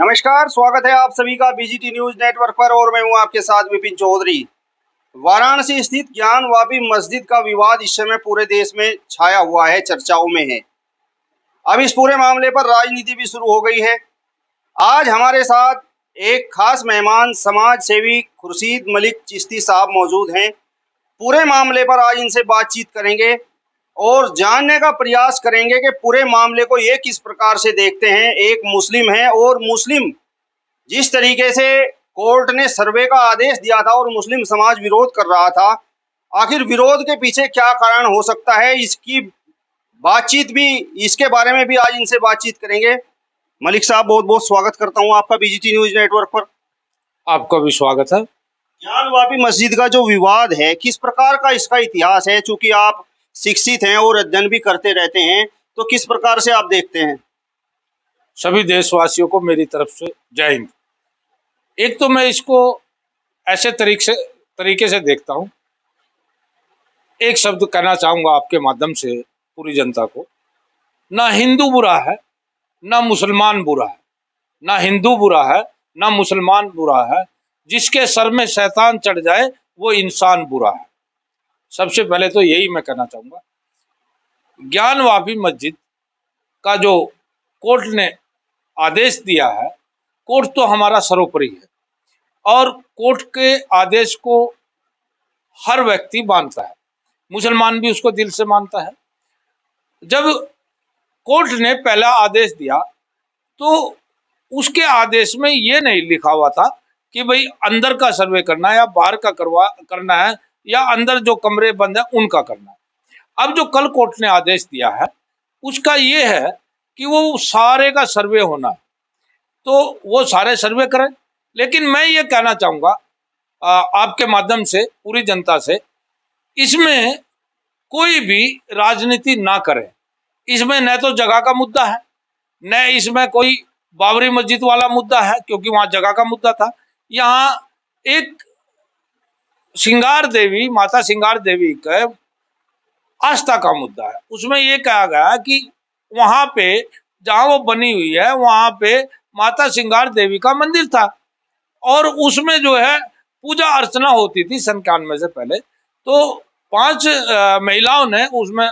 नमस्कार, स्वागत है आप सभी का बीजीटी न्यूज नेटवर्क पर और मैं हूं आपके साथ विपिन चौधरी। वाराणसी स्थित ज्ञानवापी मस्जिद का विवाद इस समय पूरे देश में छाया हुआ है, चर्चाओं में है। अब इस पूरे मामले पर राजनीति भी शुरू हो गई है। आज हमारे साथ एक खास मेहमान समाज सेवी खुर्शीद मलिक चिश्ती साहब मौजूद हैं। पूरे मामले पर आज इनसे बातचीत करेंगे और जानने का प्रयास करेंगे कि पूरे मामले को ये किस प्रकार से देखते हैं। एक मुस्लिम है और मुस्लिम जिस तरीके से कोर्ट ने सर्वे का आदेश दिया था और मुस्लिम समाज विरोध कर रहा था, आखिर विरोध के पीछे क्या कारण हो सकता है, इसकी बातचीत भी, इसके बारे में भी आज इनसे बातचीत करेंगे। मलिक साहब, बहुत बहुत स्वागत करता हूं आपका बीजीटी न्यूज नेटवर्क पर। आपका भी स्वागत है। ज्ञानवापी मस्जिद का जो विवाद है, किस प्रकार का इसका इतिहास है? चूंकि आप शिक्षित हैं और अध्ययन भी करते रहते हैं, तो किस प्रकार से आप देखते हैं? सभी देशवासियों को मेरी तरफ से जय हिंद। एक तो मैं इसको ऐसे तरीके से देखता हूँ, एक शब्द कहना चाहूँगा आपके माध्यम से पूरी जनता को। ना हिंदू बुरा है, ना मुसलमान बुरा है। ना हिंदू बुरा है, ना मुसलमान बुरा है। जिसके सर में शैतान चढ़ जाए वो इंसान बुरा है। सबसे पहले तो यही मैं कहना चाहूँगा। ज्ञानवापी मस्जिद का जो कोर्ट ने आदेश दिया है, कोर्ट तो हमारा सर्वोपरि है और कोर्ट के आदेश को हर व्यक्ति मानता है, मुसलमान भी उसको दिल से मानता है। जब कोर्ट ने पहला आदेश दिया तो उसके आदेश में ये नहीं लिखा हुआ था कि भाई अंदर का सर्वे करना है या बाहर का करना है या अंदर जो कमरे बंद है उनका करना है। अब जो कल कोर्ट ने आदेश दिया है उसका ये है कि वो सारे का सर्वे होना है, तो वो सारे सर्वे करें। लेकिन मैं ये कहना चाहूँगा आपके माध्यम से पूरी जनता से, इसमें कोई भी राजनीति ना करे। इसमें न तो जगह का मुद्दा है, न इसमें कोई बाबरी मस्जिद वाला मुद्दा है क्योंकि वहाँ जगह का मुद्दा था। यहाँ एक सिंगार देवी, माता सिंगार देवी का आस्था का मुद्दा है। उसमें ये कहा गया कि वहाँ पे जहाँ वो बनी हुई है वहाँ पे माता सिंगार देवी का मंदिर था और उसमें जो है पूजा अर्चना होती थी 97 से पहले। तो 5 महिलाओं ने उसमें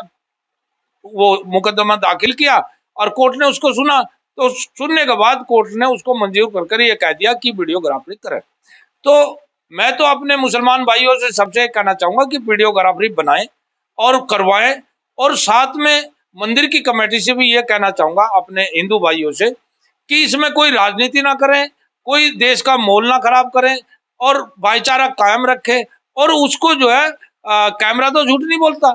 वो मुकदमा दाखिल किया और कोर्ट ने उसको सुना। तो सुनने के बाद कोर्ट ने उसको मंजूर कर ये कह दिया कि वीडियोग्राफी करें। तो मैं तो अपने मुसलमान भाइयों से सबसे कहना चाहूँगा कि वीडियोग्राफी बनाएं और करवाएं, और साथ में मंदिर की कमेटी से भी ये कहना चाहूँगा अपने हिंदू भाइयों से कि इसमें कोई राजनीति ना करें, कोई देश का माहौल ना खराब करें और भाईचारा कायम रखें। और उसको जो है कैमरा तो झूठ नहीं बोलता,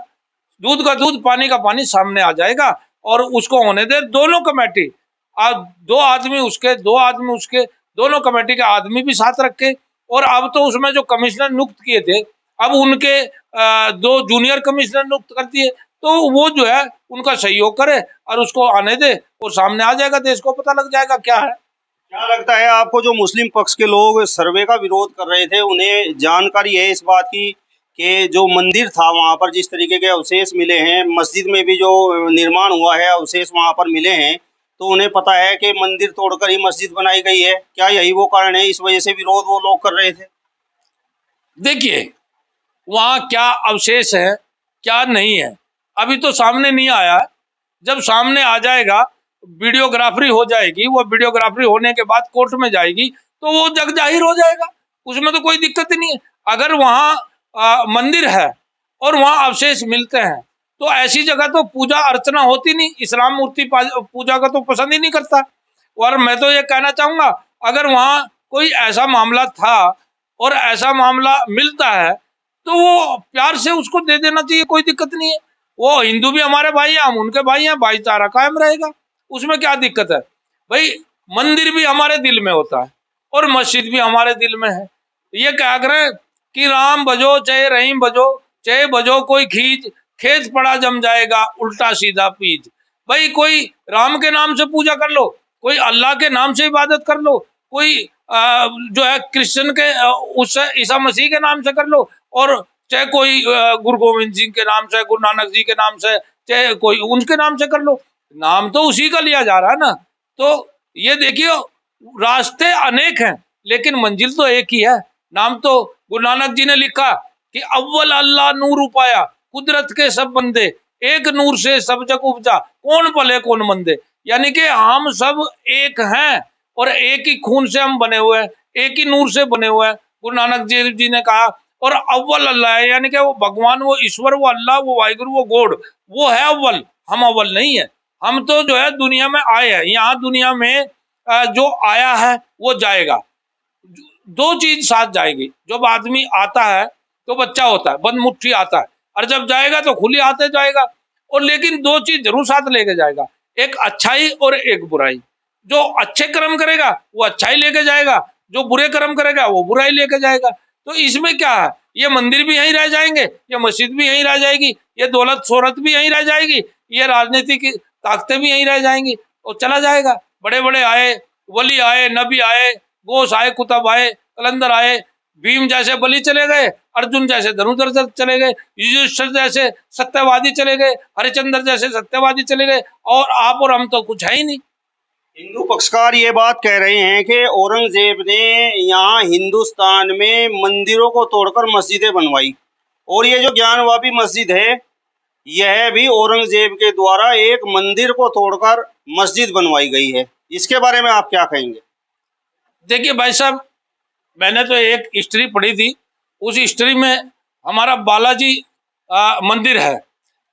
दूध का दूध पानी का पानी सामने आ जाएगा और उसको होने दे। दोनों कमेटी, अब 2 आदमी उसके 2 आदमी उसके, दोनों कमेटी के आदमी भी साथ रखे। और अब तो उसमें जो कमिश्नर नियुक्त किए थे अब उनके 2 जूनियर कमिश्नर नियुक्त कर दिए, तो वो जो है उनका सहयोग करे और उसको आने दे और सामने आ जाएगा, देश को पता लग जाएगा क्या है। क्या लगता है आपको, जो मुस्लिम पक्ष के लोग सर्वे का विरोध कर रहे थे, उन्हें जानकारी है इस बात की कि जो मंदिर था वहां पर जिस तरीके के अवशेष मिले हैं, मस्जिद में भी जो निर्माण हुआ है अवशेष वहां पर मिले हैं, तो उन्हें पता है कि मंदिर तोड़कर ही मस्जिद बनाई गई है? क्या यही वो कारण है, इस वजह से विरोध वो लोग कर रहे थे? देखिए वहां क्या अवशेष है क्या नहीं है अभी तो सामने नहीं आया है। जब सामने आ जाएगा, वीडियोग्राफी हो जाएगी, वो वीडियोग्राफी होने के बाद कोर्ट में जाएगी तो वो जग जाहिर हो जाएगा, उसमें तो कोई दिक्कत ही नहीं है। अगर वहाँ मंदिर है और वहाँ अवशेष मिलते हैं तो ऐसी जगह तो पूजा अर्चना होती नहीं। इस्लाम मूर्ति पूजा का तो पसंद ही नहीं करता। और मैं तो ये कहना चाहूँगा अगर वहाँ कोई ऐसा मामला था और ऐसा मामला मिलता है तो वो प्यार से उसको दे देना चाहिए, कोई दिक्कत नहीं है। वो हिंदू भी हमारे भाई हैं, हम उनके भाई हैं, भाईचारा कायम रहेगा, उसमें क्या दिक्कत है भाई। मंदिर भी हमारे दिल में होता है और मस्जिद भी हमारे दिल में है। ये क्या करें कि राम बजो चाहे रहीम बजो, चाहे बजो कोई खींच, खेत पड़ा जम जाएगा उल्टा सीधा पीज। भाई कोई राम के नाम से पूजा कर लो, कोई अल्लाह के नाम से इबादत कर लो, कोई जो है क्रिश्चियन के उस ईसा मसीह के नाम से कर लो, और चाहे कोई गुरु गोविंद सिंह के नाम से, गुरु नानक जी के नाम से, चाहे कोई उनके नाम से कर लो, नाम तो उसी का लिया जा रहा है ना। तो ये देखिए रास्ते अनेक हैं लेकिन मंजिल तो एक ही है। नाम तो गुरु नानक जी ने लिखा कि अव्वल अल्लाह नूर उपाया, कुदरत के सब बंदे, एक नूर से सब जग उपजा, कौन भले कौन मंदे। यानी कि हम सब एक हैं और एक ही खून से हम बने हुए हैं, एक ही नूर से बने हुए हैं। गुरु नानक देव जी ने कहा। और अव्वल अल्लाह है, यानी कि वो भगवान, वो ईश्वर, वो अल्लाह, वो वाहिगुरु, वो गॉड, वो है अव्वल, हम अव्वल नहीं है। हम तो जो है दुनिया में आए हैं, यहाँ दुनिया में जो आया है वो जाएगा। दो चीज साथ जाएगी। जब आदमी आता है तो बच्चा होता है, बंद मुट्ठी आता है, और जब जाएगा तो खुली हाथे जाएगा। और लेकिन दो चीज जरूर साथ लेके जाएगा, एक अच्छाई और एक बुराई। जो अच्छे कर्म करेगा वो अच्छाई लेके जाएगा, जो बुरे कर्म करेगा वो बुराई लेके जाएगा। तो इसमें क्या है, ये मंदिर भी यहीं रह जाएंगे, ये मस्जिद भी यहीं रह जाएगी, ये दौलत शोहरत भी यहीं रह जाएगी, ये राजनीतिक ताकतें भी यहीं रह जाएंगी, और चला जाएगा। बड़े बड़े आए, वली आए, नबी आए, गोस आए, कुतब आए, कलंदर आए, भीम जैसे बलि चले गए, अर्जुन जैसे धनुधर चले गए, युधिष्ठिर जैसे सत्यवादी चले गए, हरिचंद्र जैसे सत्यवादी चले गए, और आप और हम तो कुछ है ही नहीं। हिंदू पक्षकार ये बात कह रहे हैं कि औरंगजेब ने यहाँ हिंदुस्तान में मंदिरों को तोड़कर मस्जिदें बनवाई, और ये जो ज्ञानवापी मस्जिद है यह भी औरंगजेब के द्वारा एक मंदिर को तोड़कर मस्जिद बनवाई गई है। इसके बारे में आप क्या कहेंगे? देखिए भाई साहब, मैंने तो एक हिस्ट्री पढ़ी थी, उस हिस्ट्री में हमारा बालाजी मंदिर है,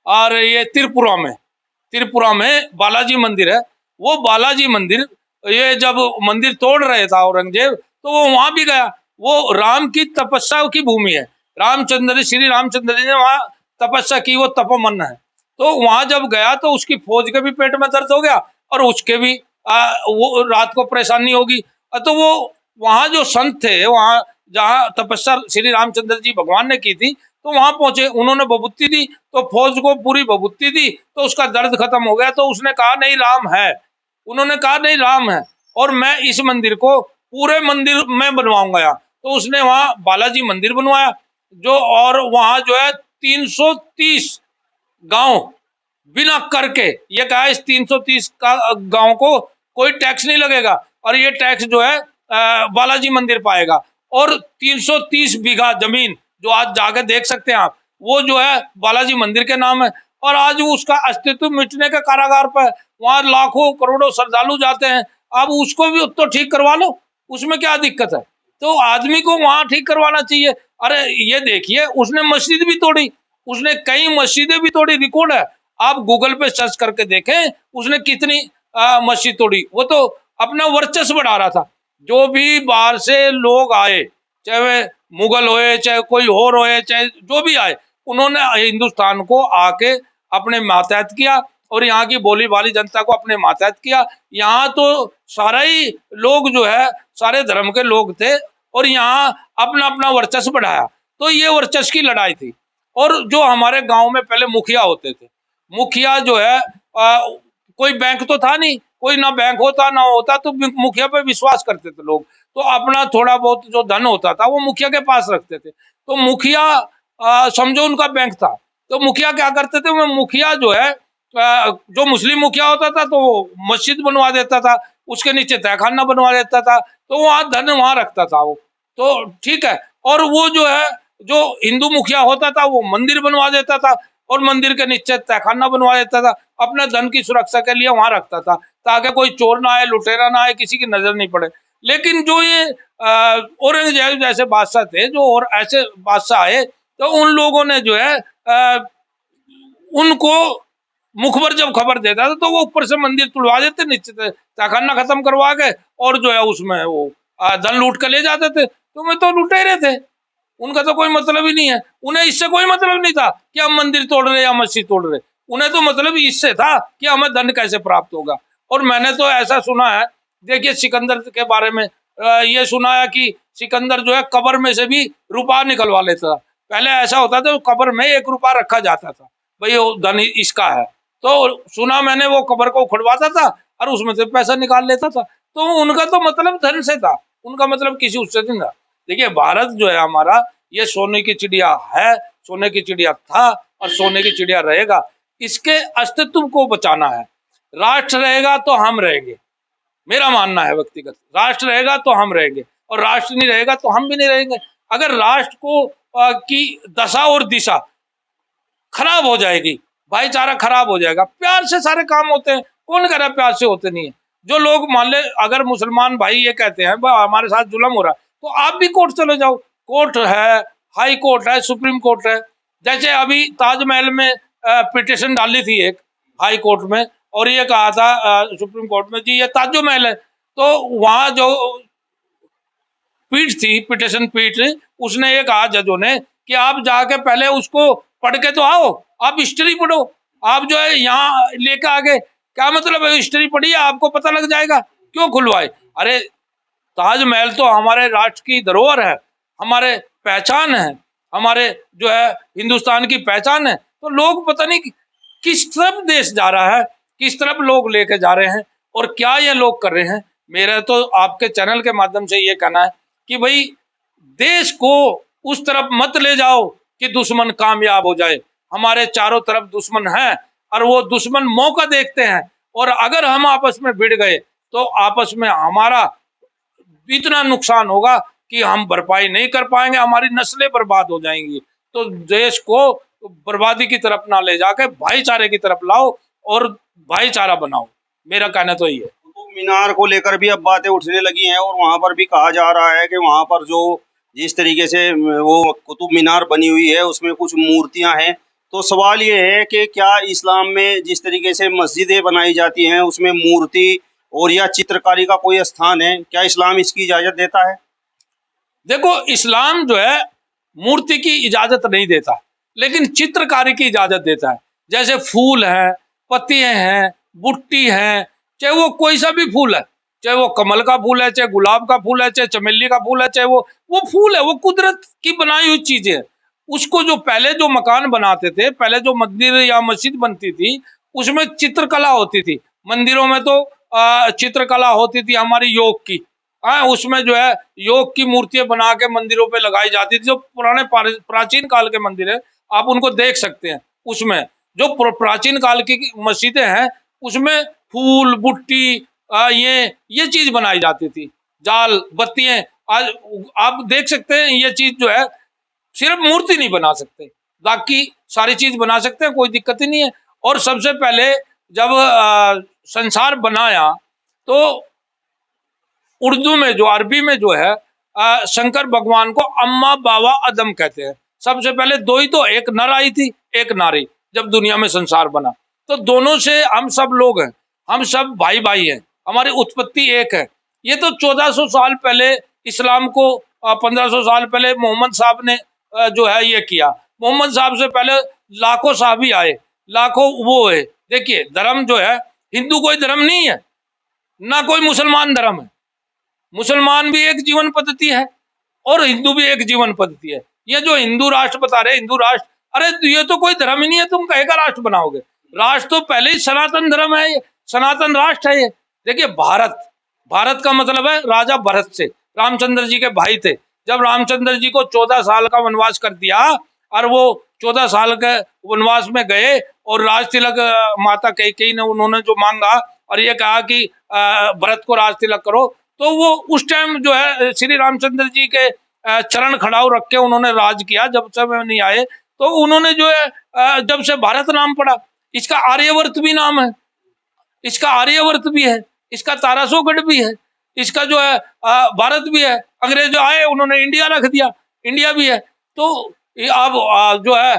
और ये त्रिपुरा में बालाजी मंदिर है। वो बालाजी मंदिर, ये जब मंदिर तोड़ रहे था औरंगजेब, तो वो वहां भी गया। वो राम की तपस्या की भूमि है, श्री रामचंद्र जी ने वहां तपस्या की, वो तपोवन है। तो वहां जब गया तो उसकी फौज के भी पेट में दर्द हो गया, और उसके भी वो रात को परेशानी होगी। तो वो वहां जो संत थे, वहां जहाँ तपस्या श्री रामचंद्र जी भगवान ने की थी, तो वहां पहुंचे, उन्होंने बबूती दी, तो फौज को पूरी बबूती दी, तो उसका दर्द खत्म हो गया। तो उसने कहा नहीं राम है, उन्होंने कहा नहीं राम है, और मैं इस मंदिर को पूरे मंदिर में बनवाऊंगा यहाँ। तो उसने वहां बालाजी मंदिर बनवाया, जो, और वहां जो है 330 गांव बिना कर के, ये कहा इस 330 का गांव को कोई टैक्स नहीं लगेगा, और ये टैक्स जो है बालाजी मंदिर पाएगा। और 330 बीघा जमीन, जो आज जाके देख सकते हैं आप, वो जो है बालाजी मंदिर के नाम है। और आज उसका अस्तित्व मिटने के कारागार पर, वहां लाखों करोड़ों श्रद्धालु जाते हैं। अब उसको भी तो ठीक करवा लो, उसमें क्या दिक्कत है? तो आदमी को वहां ठीक करवाना चाहिए। अरे ये देखिए, उसने मस्जिद भी तोड़ी, उसने कई मस्जिदें भी तोड़ी, रिकॉर्ड है। आप गूगल पे सर्च करके देखें उसने कितनी मस्जिद तोड़ी। वो तो अपना वर्चस्व बढ़ा रहा था। जो भी बाहर से लोग आए, चाहे वे मुगल होए, चाहे कोई और होए, चाहे जो भी आए, उन्होंने हिंदुस्तान को आके अपने मातहत किया, और यहाँ की बोली वाली जनता को अपने मातहत किया। यहाँ तो सारा ही लोग जो है सारे धर्म के लोग थे, और यहाँ अपना अपना वर्चस्व बढ़ाया। तो ये वर्चस्व की लड़ाई थी। और जो हमारे गांव में पहले मुखिया होते थे, मुखिया जो है कोई बैंक तो था नहीं, कोई ना बैंक होता ना होता, तो मुखिया पे विश्वास करते थे लोग। तो अपना थोड़ा बहुत जो धन होता था वो मुखिया के पास रखते थे। तो मुखिया समझो उनका बैंक था। तो मुखिया क्या करते थे, वो मुखिया जो है जो मुस्लिम मुखिया होता था तो वो मस्जिद बनवा देता था, उसके नीचे तहखाना बनवा देता था, तो वहाँ धन वहां रखता था वो। तो ठीक है। और वो जो है जो हिंदू मुखिया होता था वो मंदिर बनवा देता था, और मंदिर के नीचे तहखाना बनवा देता था, अपने धन की सुरक्षा के लिए वहां रखता था, ताकि कोई चोर ना आए, लुटेरा ना आए, किसी की नजर नहीं पड़े। लेकिन जो ये औरंगजेब जैसे बादशाह थे, जो और ऐसे बादशाह आए, तो उन लोगों ने जो है उनको मुखबर जब खबर देता था तो वो ऊपर से मंदिर तुड़वा देते, नीचे से तहखाना खत्म करवा के, और जो है उसमें वो धन लूट कर ले जाते थे। तो मैं तो लुटेरे थे, उनका तो कोई मतलब ही नहीं है। उन्हें इससे कोई मतलब नहीं था कि हम मंदिर तोड़ रहे या मस्जिद तोड़ रहे, उन्हें तो मतलब इससे था कि हमें धन कैसे प्राप्त होगा। और मैंने तो ऐसा सुना है, देखिए सिकंदर के बारे में ये सुना है कि सिकंदर जो है कब्र में से भी रुपया निकलवा लेता था। पहले ऐसा होता था, कब्र में 1 रुपया रखा जाता था, भाई वो धन इसका है। तो सुना मैंने, वो कब्र को उखड़वाता था और उसमें से पैसा निकाल लेता था। तो उनका तो मतलब धन से था, उनका मतलब किसी उससे नहीं था। देखिए भारत जो है हमारा, ये सोने की चिड़िया है, सोने की चिड़िया था, और सोने की चिड़िया रहेगा। इसके अस्तित्व को बचाना है। राष्ट्र रहेगा तो हम रहेंगे, मेरा मानना है व्यक्तिगत। राष्ट्र रहेगा तो हम रहेंगे, और राष्ट्र नहीं रहेगा तो हम भी नहीं रहेंगे। अगर राष्ट्र को की दशा और दिशा खराब हो जाएगी, भाईचारा खराब हो जाएगा। प्यार से सारे काम होते हैं, कौन कह रहा है प्यार से होते नहीं है? जो लोग मान ले, अगर मुसलमान भाई ये कहते हैं हमारे साथ जुल्म हो रहा है, तो आप भी कोर्ट चले जाओ। कोर्ट है, हाई कोर्ट है, सुप्रीम कोर्ट है। जैसे अभी ताजमहल में पिटिशन डाली थी एक हाई कोर्ट में, और ये कहा था सुप्रीम कोर्ट में जी ये ताजमहल है, तो वहां जो पीठ थी, पिटिशन पीठ, उसने ये कहा जजों ने कि आप जाके पहले उसको पढ़ के तो आओ, आप हिस्ट्री पढ़ो। आप जो है यहाँ लेके आ गए, क्या मतलब है? हिस्ट्री पढ़िए, आपको पता लग जाएगा। क्यों खुलवाए? अरे ताजमहल तो हमारे राष्ट्र की धरोहर है, हमारे पहचान है, हमारे जो है हिंदुस्तान की पहचान है। तो लोग पता नहीं किस तरफ देश जा रहा है, किस तरफ लोग लेके जा रहे हैं, और क्या ये लोग कर रहे हैं। मेरा तो आपके चैनल के माध्यम से ये कहना है कि भाई देश को उस तरफ मत ले जाओ कि दुश्मन कामयाब हो जाए। हमारे चारों तरफ दुश्मन है, और वो दुश्मन मौका देखते हैं, और अगर हम आपस में भिड़ गए तो आपस में हमारा इतना नुकसान होगा कि हम भरपाई नहीं कर पाएंगे, हमारी नस्लें बर्बाद हो जाएंगी। तो देश को बर्बादी की तरफ ना ले जाके भाईचारे की तरफ लाओ और भाईचारा बनाओ। मेरा कहना तो ये है। कुतुब मीनार को लेकर भी अब बातें उठने लगी हैं, और वहां पर भी कहा जा रहा है कि वहां पर जो जिस तरीके से वो कुतुब मीनार बनी हुई है उसमें कुछ मूर्तियां हैं। तो सवाल ये है कि क्या इस्लाम में जिस तरीके से मस्जिदें बनाई जाती हैं उसमें मूर्ति और या चित्रकारी का कोई स्थान है? क्या इस्लाम इसकी इजाजत देता है? देखो, इस्लाम जो है मूर्ति की इजाजत नहीं देता, लेकिन चित्रकारी की इजाजत देता है। जैसे फूल है, पत्तियां हैं, बुट्टी है, चाहे वो कोई सा भी फूल है, चाहे वो कमल का फूल है, चाहे गुलाब का फूल है, चाहे चमेली का फूल है, चाहे वो फूल है, वो कुदरत की बनाई हुई चीजें है। उसको जो पहले जो मकान बनाते थे, पहले जो मंदिर या मस्जिद बनती थी, उसमें चित्रकला होती थी। मंदिरों में तो चित्रकला होती थी हमारी योग की। हाँ, उसमें जो है योग की मूर्तियां बना के मंदिरों पे लगाई जाती थी। जो पुराने प्राचीन काल के मंदिर है, आप उनको देख सकते हैं। उसमें जो प्राचीन काल की मस्जिदें हैं, उसमें फूल, बुट्टी, ये चीज बनाई जाती थी। जाल, बत्तियां, आज आप देख सकते हैं। ये चीज जो है सिर्फ मूर्ति नहीं बना सकते, बाकी सारी चीज बना सकते हैं, कोई दिक्कत ही नहीं है। और सबसे पहले जब संसार बनाया, तो उर्दू में जो, अरबी में जो है शंकर भगवान को अम्मा बाबा अदम कहते हैं। सबसे पहले दो ही तो, एक नर आई थी, एक नारी। जब दुनिया में संसार बना तो दोनों से हम सब लोग हैं, हम सब भाई भाई हैं, हमारी उत्पत्ति एक है। ये तो 1400 साल पहले इस्लाम को, 1500 साल पहले मोहम्मद साहब ने जो है ये किया। मोहम्मद साहब से पहले लाखों साहबी आए, लाखों वो है। देखिए, धर्म जो है, हिंदू कोई धर्म नहीं है, ना कोई मुसलमान धर्म है। मुसलमान भी एक जीवन पद्धति है और हिंदू भी एक जीवन पद्धति है। ये जो हिंदू राष्ट्र बता रहे, हिंदू राष्ट्र, अरे ये तो कोई धर्म ही नहीं है, तुम कहेगा राष्ट्र बनाओगे? राष्ट्र तो पहले ही सनातन धर्म है, ये सनातन राष्ट्र है ये। देखिए, भारत का मतलब है राजा भरत से, रामचंद्र जी के भाई थे। जब रामचंद्र जी को 14 साल का वनवास कर दिया, और वो 14 साल के वनवास में गए, और राज तिलक माता कैकेयी ने उन्होंने जो मांगा, और ये कहा कि भरत को राज तिलक करो, तो वो उस टाइम जो है श्री रामचंद्र जी के चरण खड़ाऊ रख के उन्होंने राज किया। जब से वे नहीं आए, तो उन्होंने जो है जब से भारत नाम पड़ा। इसका आर्यवर्त भी नाम है, इसका आर्यवर्त भी है, इसका तारासोगढ़ भी है, इसका जो है भारत भी है। अंग्रेज आए, उन्होंने इंडिया रख दिया, इंडिया भी है। तो अब जो है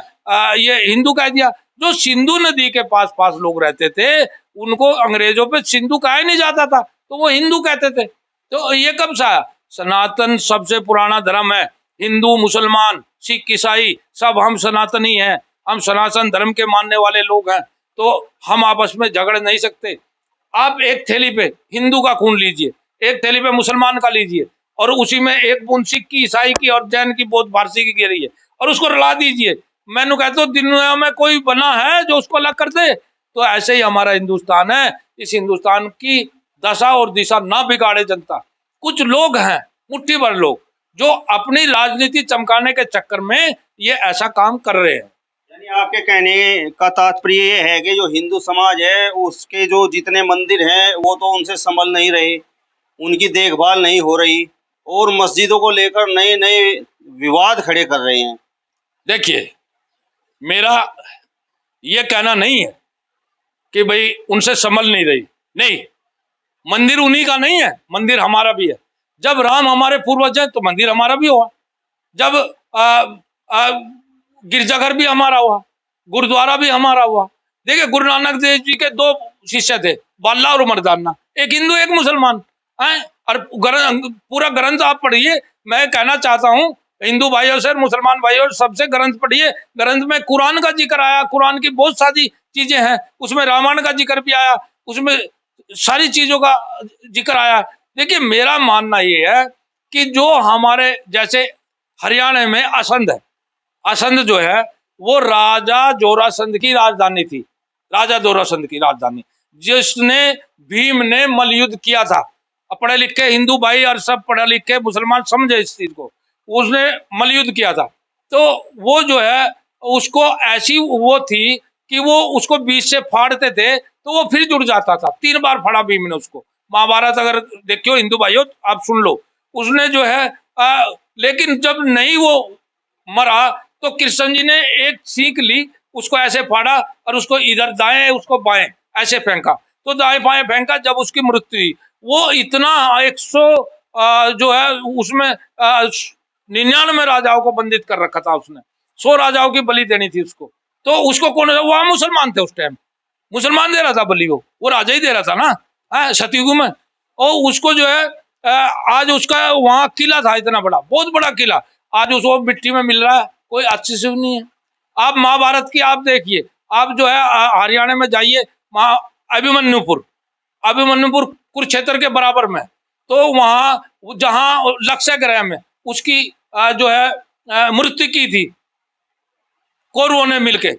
ये हिंदू कह दिया। जो सिंधु नदी के पास पास लोग रहते थे, उनको अंग्रेजों पे सिंधु कहा नहीं जाता था, तो वो हिंदू कहते थे। तो ये कब सा? सनातन सबसे पुराना धर्म है। हिंदू, मुसलमान, सिख, ईसाई, सब हम सनातनी हैं, हम सनातन धर्म के मानने वाले लोग हैं। तो हम आपस में झगड़ नहीं सकते। आप एक थैली पे हिंदू का खून लीजिए, एक थैली पे मुसलमान का लीजिए, और उसी में एक बूंद सिख की, ईसाई की और जैन की, बौद्ध, पारसी की गिरी है, और उसको रला दीजिए। मैंने कहता हूँ दुनिया में कोई बना है जो उसको अलग कर दे? तो ऐसे ही हमारा हिंदुस्तान है। इस हिंदुस्तान की दशा और दिशा ना बिगाड़े जनता। कुछ लोग हैं, मुट्ठी भर लोग, जो अपनी राजनीति चमकाने के चक्कर में ये ऐसा काम कर रहे हैं। यानी आपके कहने का तात्पर्य ये है कि जो हिंदू समाज है उसके जो जितने मंदिर हैं वो तो उनसे संभल नहीं रहे, उनकी देखभाल नहीं हो रही और मस्जिदों को लेकर नए नए विवाद खड़े कर रहे हैं। देखिए, मेरा ये कहना नहीं है कि भाई उनसे संभल नहीं रही, नहीं, मंदिर उन्हीं का नहीं है, मंदिर हमारा भी है। जब राम हमारे पूर्वज हैं तो मंदिर हमारा भी हुआ। जब आ, आ, गिरजाघर भी हमारा हुआ, गुरुद्वारा भी हमारा हुआ। देखिए, गुरु नानक देव जी के दो शिष्य थे, बाला और मर्दाना, एक हिंदू एक मुसलमान हैं। और पूरा ग्रंथ आप पढ़िए। मैं कहना चाहता हूँ हिंदू भाइयों से, मुसलमान भाइयों से, सबसे ग्रंथ पढ़िए। ग्रंथ में कुरान का जिक्र आया, कुरान की बहुत सारी चीजें हैं, उसमें रामायण का जिक्र भी आया, उसमें सारी चीजों का जिक्र आया। देखिए, मेरा मानना ये है कि जो हमारे जैसे हरियाणा में असंध है, असंध जो है वो राजा जोरासंध की राजधानी थी, राजा जोरासंध की राजधानी, जिसने भीम ने मलयुद्ध किया था। पढ़े लिखे हिंदू भाई और सब पढ़े लिखे मुसलमान समझे इस चीज को, उसने मलयुद्ध किया था। तो वो जो है उसको ऐसी वो थी कि वो उसको बीच से फाड़ते थे तो वो फिर जुड़ जाता था। 3 बार फाड़ा भीम ने उसको। महाभारत अगर देखियो हिंदू भाइयों आप सुन लो, उसने जो है लेकिन जब नहीं वो मरा तो कृष्ण जी ने एक सीख ली, उसको ऐसे फाड़ा और उसको इधर दाएं उसको बाएं ऐसे फेंका, तो दाएं बाएं फेंका। जब उसकी मृत्यु हुई, वो इतना 100 जो है उसमें 99 राजाओं को बंदित कर रखा था उसने, 100 राजाओं की बलि देनी थी उसको। तो उसको कौन, वहां मुसलमान थे उस टाइम, मुसलमान दे रहा था बलि, वो राजा ही दे रहा था ना सतयुग में। और उसको जो है आज उसका वहां किला था, इतना बड़ा, बहुत बड़ा किला, आज उसको मिट्टी में मिल रहा है, कोई अच्छी से नहीं है। आप महाभारत की आप देखिए, आप जो है हरियाणा में जाइए, अभिमन्युपुर, अभिमन्युपुर कुरुक्षेत्र के बराबर में, तो वहां जहां लक्ष्य ग्रह में उसकी जो है मृत्यु की थी कौरवों ने मिलके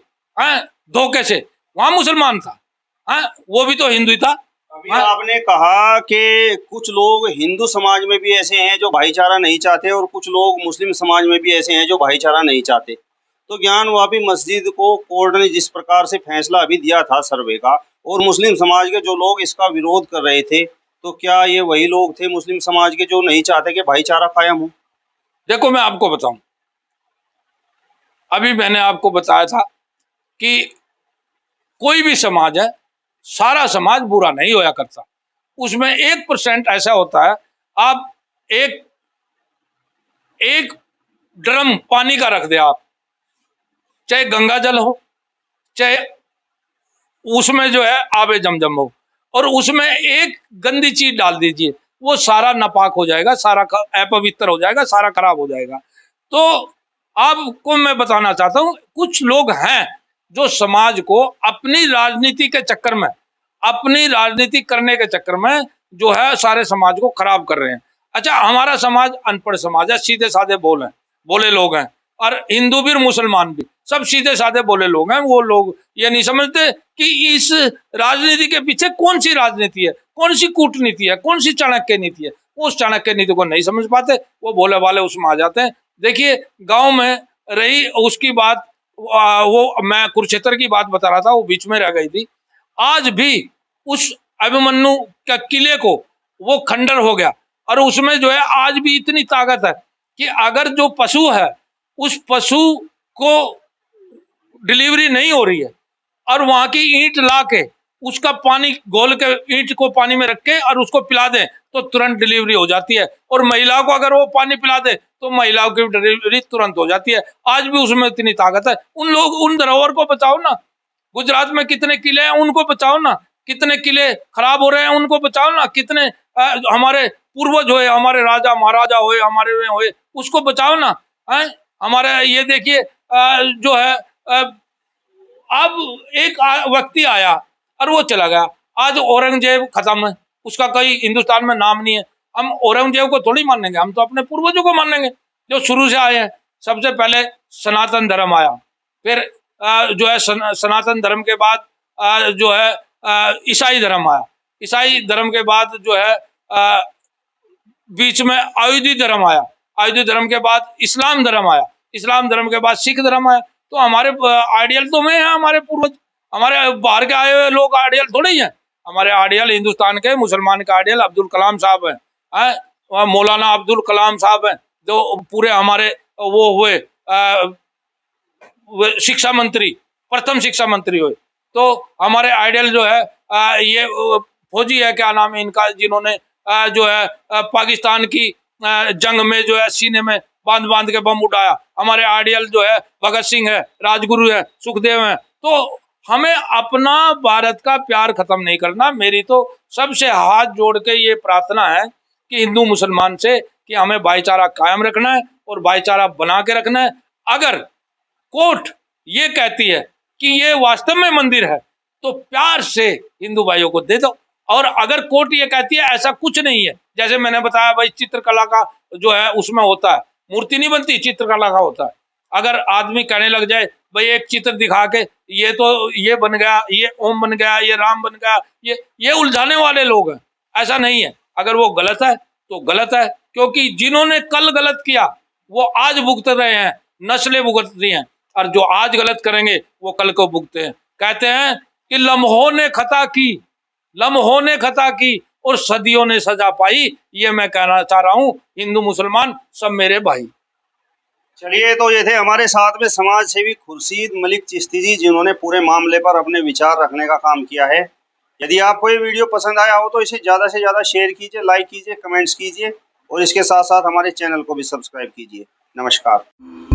धोखे से, वहां मुसलमान था, वो भी तो हिंदू ही था। अभी आपने कहा कि कुछ लोग हिंदू समाज में भी ऐसे हैं जो भाईचारा नहीं चाहते और कुछ लोग मुस्लिम समाज में भी ऐसे हैं जो भाईचारा नहीं चाहते। तो ज्ञानवापी मस्जिद को कोर्ट ने जिस प्रकार से फैसला अभी दिया था सर्वे का, और मुस्लिम समाज के जो लोग इसका विरोध कर रहे थे, तो क्या ये वही लोग थे मुस्लिम समाज के जो नहीं चाहते कि भाईचारा कायम हो? देखो, मैं आपको बताऊं, अभी मैंने आपको बताया था कि कोई भी समाज है, सारा समाज बुरा नहीं होया करता, उसमें 1% ऐसा होता है। आप एक एक ड्रम पानी का रख दे, आप चाहे गंगा जल हो, चाहे उसमें जो है आबे जमजम हो, और उसमें एक गंदी चीज डाल दीजिए, वो सारा नापाक हो जाएगा, सारा अपवित्र हो जाएगा, सारा खराब हो जाएगा। तो आपको मैं बताना चाहता हूं, कुछ लोग हैं जो समाज को अपनी राजनीति के चक्कर में, अपनी राजनीति करने के चक्कर में जो है सारे समाज को खराब कर रहे हैं। अच्छा, हमारा समाज अनपढ़ समाज है, सीधे साधे बोले लोग हैं, और हिंदू भी और मुसलमान भी सब सीधे साधे बोले लोग हैं। वो लोग ये नहीं समझते कि इस राजनीति के पीछे कौन सी राजनीति है, कौन सी कूटनीति है, कौन सी चाणक्य नीति है, वो उस चाणक्य नीति को नहीं समझ पाते, वो भोले वाले उसमें आ जाते हैं। देखिए, गांव में रही उसकी बात, वो मैं कुरुक्षेत्र की बात बता रहा था, वो बीच में रह गई थी। आज भी उस अभिमन्यु के किले को वो खंडर हो गया, और उसमें जो है आज भी इतनी ताकत है कि अगर जो पशु है उस पशु को डिलीवरी नहीं हो रही है और वहां की ईंट ला के उसका पानी घोल के ईंट को पानी में रख के और उसको पिला दें तो तुरंत डिलीवरी हो जाती है। और महिलाओं को अगर वो पानी पिला दे तो महिलाओं की डिलीवरी तुरंत हो जाती है। आज भी उसमें इतनी ताकत है। उन धरोहर को बचाओ ना। गुजरात में कितने किले हैं, उनको बचाओ ना। कितने किले खराब हो रहे हैं, उनको बचाओ ना। कितने हमारे पूर्वज हुए, हमारे राजा महाराजा हुए, हमारे में हुए, उसको बचाओ ना। हमारे ये देखिए जो है अब एक व्यक्ति आया और वो चला गया। आज औरंगजेब खत्म है, उसका कहीं हिंदुस्तान में नाम नहीं है। हम औरंगजेब को थोड़ी मानेंगे, हम तो अपने पूर्वजों को मानेंगे जो शुरू से आए हैं। सबसे पहले सनातन धर्म आया, फिर जो है सनातन धर्म के बाद जो है ईसाई धर्म आया। ईसाई धर्म के बाद जो है बीच में अयोधी धर्म आया। अयोधी धर्म के बाद इस्लाम धर्म आया। इस्लाम धर्म के बाद सिख धर्म आया। तो हमारे आइडियल तो में है, हमारे पूर्वज, हमारे बाहर के आए हुए लोग आइडियल थोड़े ही हैं। हमारे आइडियल हिंदुस्तान के मुसलमान का आइडियल अब्दुल कलाम साहब हैं, मौलाना अब्दुल कलाम साहब हैं, जो पूरे हमारे वो हुए शिक्षा मंत्री, प्रथम शिक्षा मंत्री हुए। तो हमारे आइडियल जो है ये फौजी है, क्या नाम है इनका, जिन्होंने जो है पाकिस्तान की जंग में जो है सीने में बांध बांध के बम उड़ाया। हमारे आइडियल जो है भगत सिंह है, राजगुरु है, सुखदेव है। तो हमें अपना भारत का प्यार खत्म नहीं करना। मेरी तो सबसे हाथ जोड़ के ये प्रार्थना है कि हिंदू मुसलमान से कि हमें भाईचारा कायम रखना है और भाईचारा बना के रखना है। अगर कोर्ट ये कहती है कि ये वास्तव में मंदिर है तो प्यार से हिंदू भाइयों को दे दो, और अगर कोर्ट ये कहती है ऐसा कुछ नहीं है, जैसे मैंने बताया भाई चित्रकला का जो है उसमें होता है, मूर्ति नहीं बनती, चित्रकला का होता है। अगर आदमी कहने लग जाए भाई एक चित्र दिखा के ये तो ये बन गया, ये ओम बन गया, ये राम बन गया, ये उलझाने वाले लोग हैं। ऐसा नहीं है, अगर वो गलत है तो गलत है, क्योंकि जिन्होंने कल गलत किया वो आज भुगत रहे हैं, नस्लें भुगत रही हैं, और जो आज गलत करेंगे वो कल को भुगते हैं। कहते हैं कि लम्हों ने खता की, लम्हों ने खता की और सदियों ने सजा पाई। ये मैं कहना चाह रहा हूँ, हिंदू मुसलमान सब मेरे भाई। चलिए, तो ये थे हमारे साथ में समाज सेवी खुर्शीद मलिक चिश्ती जी, जिन्होंने पूरे मामले पर अपने विचार रखने का काम किया है। यदि आपको ये वीडियो पसंद आया हो तो इसे ज़्यादा से ज़्यादा शेयर कीजिए, लाइक कीजिए, कमेंट्स कीजिए और इसके साथ साथ हमारे चैनल को भी सब्सक्राइब कीजिए। नमस्कार।